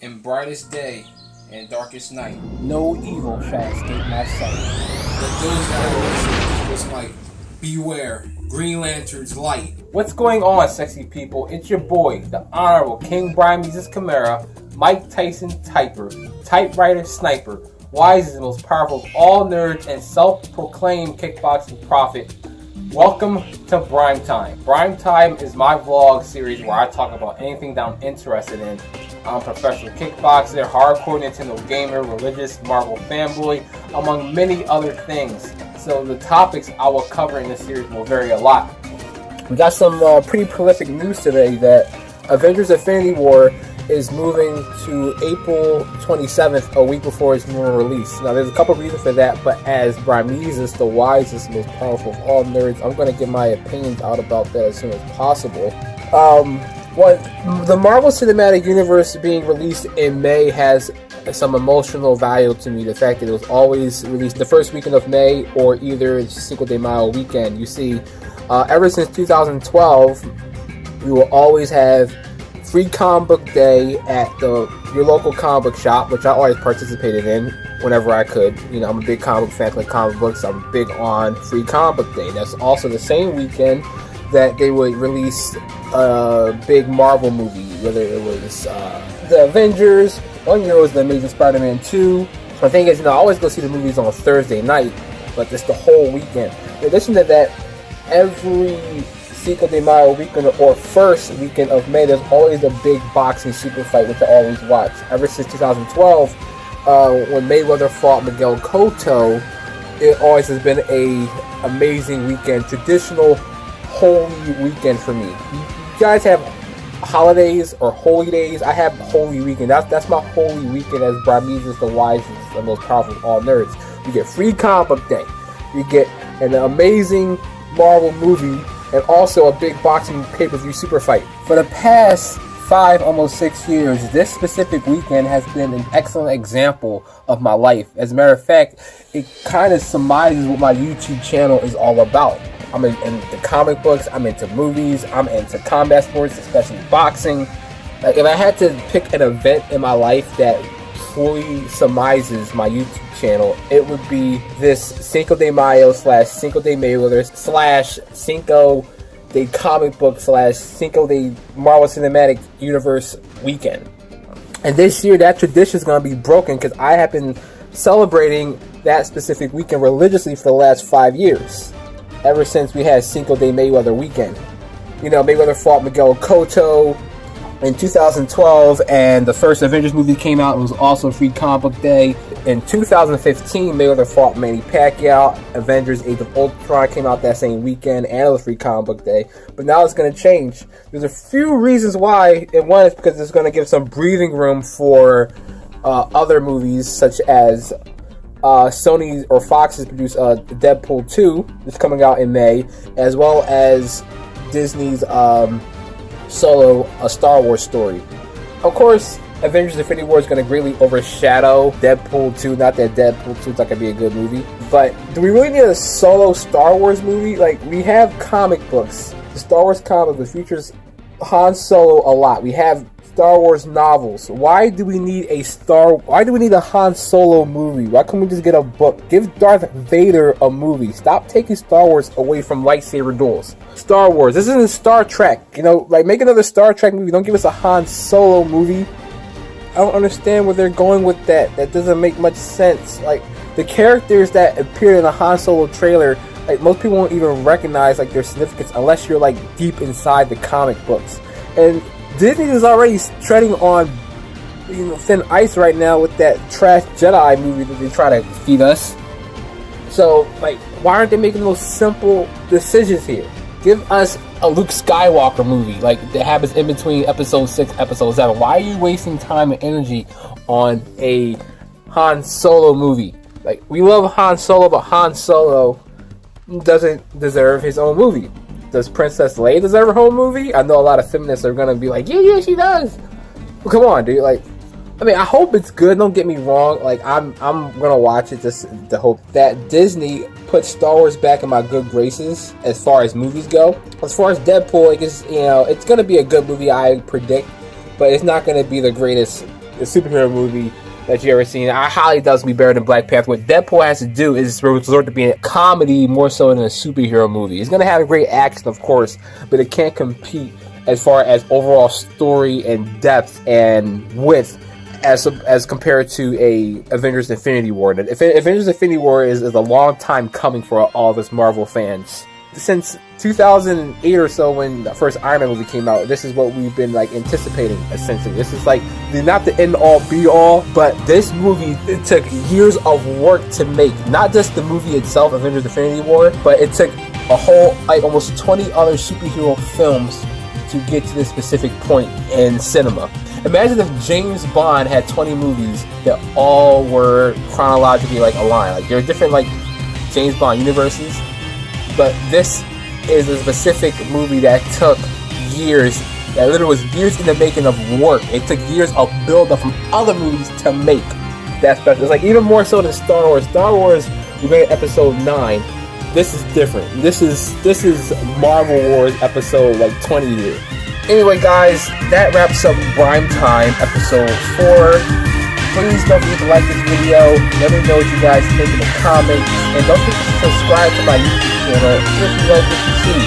in brightest day and darkest night. No evil shall escape my sight. But those that are listening, was like, beware, Green Lantern's light. What's going on, sexy people? It's your boy, the Honorable King Brian Meezus Camara, Mike Tyson Typer, typewriter sniper, wisest and most powerful of all nerds, and self-proclaimed kickboxing prophet. Welcome to Brime Time. Brime Time is my vlog series where I talk about anything that I'm interested in. I'm a professional kickboxer, hardcore Nintendo gamer, religious Marvel fanboy, among many other things. So the topics I will cover in this series will vary a lot. We got some pretty prolific news today that Avengers Infinity War is moving to April 27th, a week before its normal release. Now, there's a couple of reasons for that, but as Brian Meezus, the wisest, most powerful of all nerds, I'm going to get my opinions out about that as soon as possible. The Marvel Cinematic Universe being released in May has some emotional value to me. The fact that it was always released the first weekend of May or either Cinco de Mayo weekend. You see, ever since 2012, we will always have free comic book day at your local comic book shop, which I always participated in whenever I could. You know, I'm a big comic book fan, like comic books. I'm big on free comic book day. That's also the same weekend that they would release a big Marvel movie, whether it was the Avengers, one year was the Amazing Spider-Man 2. The thing is, I always go see the movies on a Thursday night, but it's the whole weekend. In addition to that, every Cinco de Mayo weekend or first weekend of May, there's always a big boxing super fight, which I always watch. Ever since 2012, when Mayweather fought Miguel Cotto, it always has been a amazing weekend, traditional holy weekend for me. You guys have holidays or holy days. I have holy weekend. That's my holy weekend as Brian Meezus, the wisest and most powerful of all nerds. You get free comic book day. You get an amazing Marvel movie and also a big boxing pay-per-view super fight. For the past 5, almost 6 years, this specific weekend has been an excellent example of my life. As a matter of fact, it kind of summarizes what my YouTube channel is all about. I'm into comic books, I'm into movies, I'm into combat sports, especially boxing. Like, if I had to pick an event in my life that fully summarizes my YouTube channel, it would be this Cinco de Mayo / Cinco de Mayweather / Cinco de comic book / Cinco de Marvel Cinematic Universe weekend. And this year, that tradition is going to be broken because I have been celebrating that specific weekend religiously for the last 5 years. Ever since we had Cinco de Mayweather weekend. You know, Mayweather fought Miguel Cotto in 2012, and the first Avengers movie came out. It was also free comic book day. In 2015, Mayweather fought Manny Pacquiao. Avengers Age of Ultron came out that same weekend, and it was free comic book day. But now it's going to change. There's a few reasons why. And one is because it's going to give some breathing room for other movies, such as Sony or Fox has produced Deadpool 2, that's coming out in May, as well as Disney's Solo, a Star Wars story. Of course, Avengers Infinity War is going to greatly overshadow Deadpool 2. Not that Deadpool 2 is not going to be a good movie, but do we really need a solo Star Wars movie? Like, we have comic books. The Star Wars comic book features Han Solo a lot. We have Star Wars novels. Why do we need a Han Solo movie? Why can't we just get a book? Give Darth Vader a movie. Stop taking Star Wars away from lightsaber duels. Star Wars. This isn't Star Trek. You know, like, make another Star Trek movie. Don't give us a Han Solo movie. I don't understand where they're going with that. That doesn't make much sense. Like, the characters that appeared in the Han Solo trailer, like, most people won't even recognize, like, their significance unless you're, like, deep inside the comic books. And Disney is already treading on, thin ice right now with that trash Jedi movie that they try to feed us. So, like, why aren't they making those simple decisions here? Give us a Luke Skywalker movie, like, that happens in between episode 6, episode 7. Why are you wasting time and energy on a Han Solo movie? Like, we love Han Solo, but Han Solo doesn't deserve his own movie. Does Princess Leia deserve her own movie? I know a lot of feminists are gonna be like, yeah, she does. Well, come on, dude. Like, I mean, I hope it's good. Don't get me wrong. Like, I'm gonna watch it just to hope that Disney puts Star Wars back in my good graces as far as movies go. As far as Deadpool, it's gonna be a good movie, I predict, but it's not gonna be the greatest superhero movie that you ever seen. I highly doubt it's gonna be better than Black Panther. What Deadpool has to do is resort to being a comedy more so than a superhero movie. It's gonna have great action, of course, but it can't compete as far as overall story and depth and width as compared to a Avengers Infinity War. Avengers Infinity War is a long time coming for all of us Marvel fans. Since 2008 or so, when the first Iron Man movie came out, this is what we've been like anticipating. Essentially, this is like not the end all be all, but this movie, it took years of work to make. Not just the movie itself, Avengers Infinity War, but it took a whole like almost 20 other superhero films to get to this specific point in cinema. Imagine if James Bond had 20 movies that all were chronologically like aligned. Like there are different like James Bond universes. But this is a specific movie that took years, that literally was years in the making of work. It took years of build-up from other movies to make that special. It's like even more so than Star Wars. Star Wars, we made Episode 9. This is different. This is Marvel Wars Episode like 20 years. Anyway, guys, that wraps up Prime Time Episode 4. Please don't forget to like this video. Let me know what you guys think in the comments. And don't forget to subscribe to my YouTube channel if you like what you see.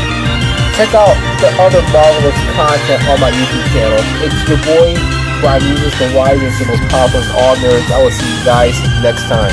Check out the other marvelous content on my YouTube channel. It's your boy, Brian Music, the wisest and most powerful of all nerds. I will see you guys next time.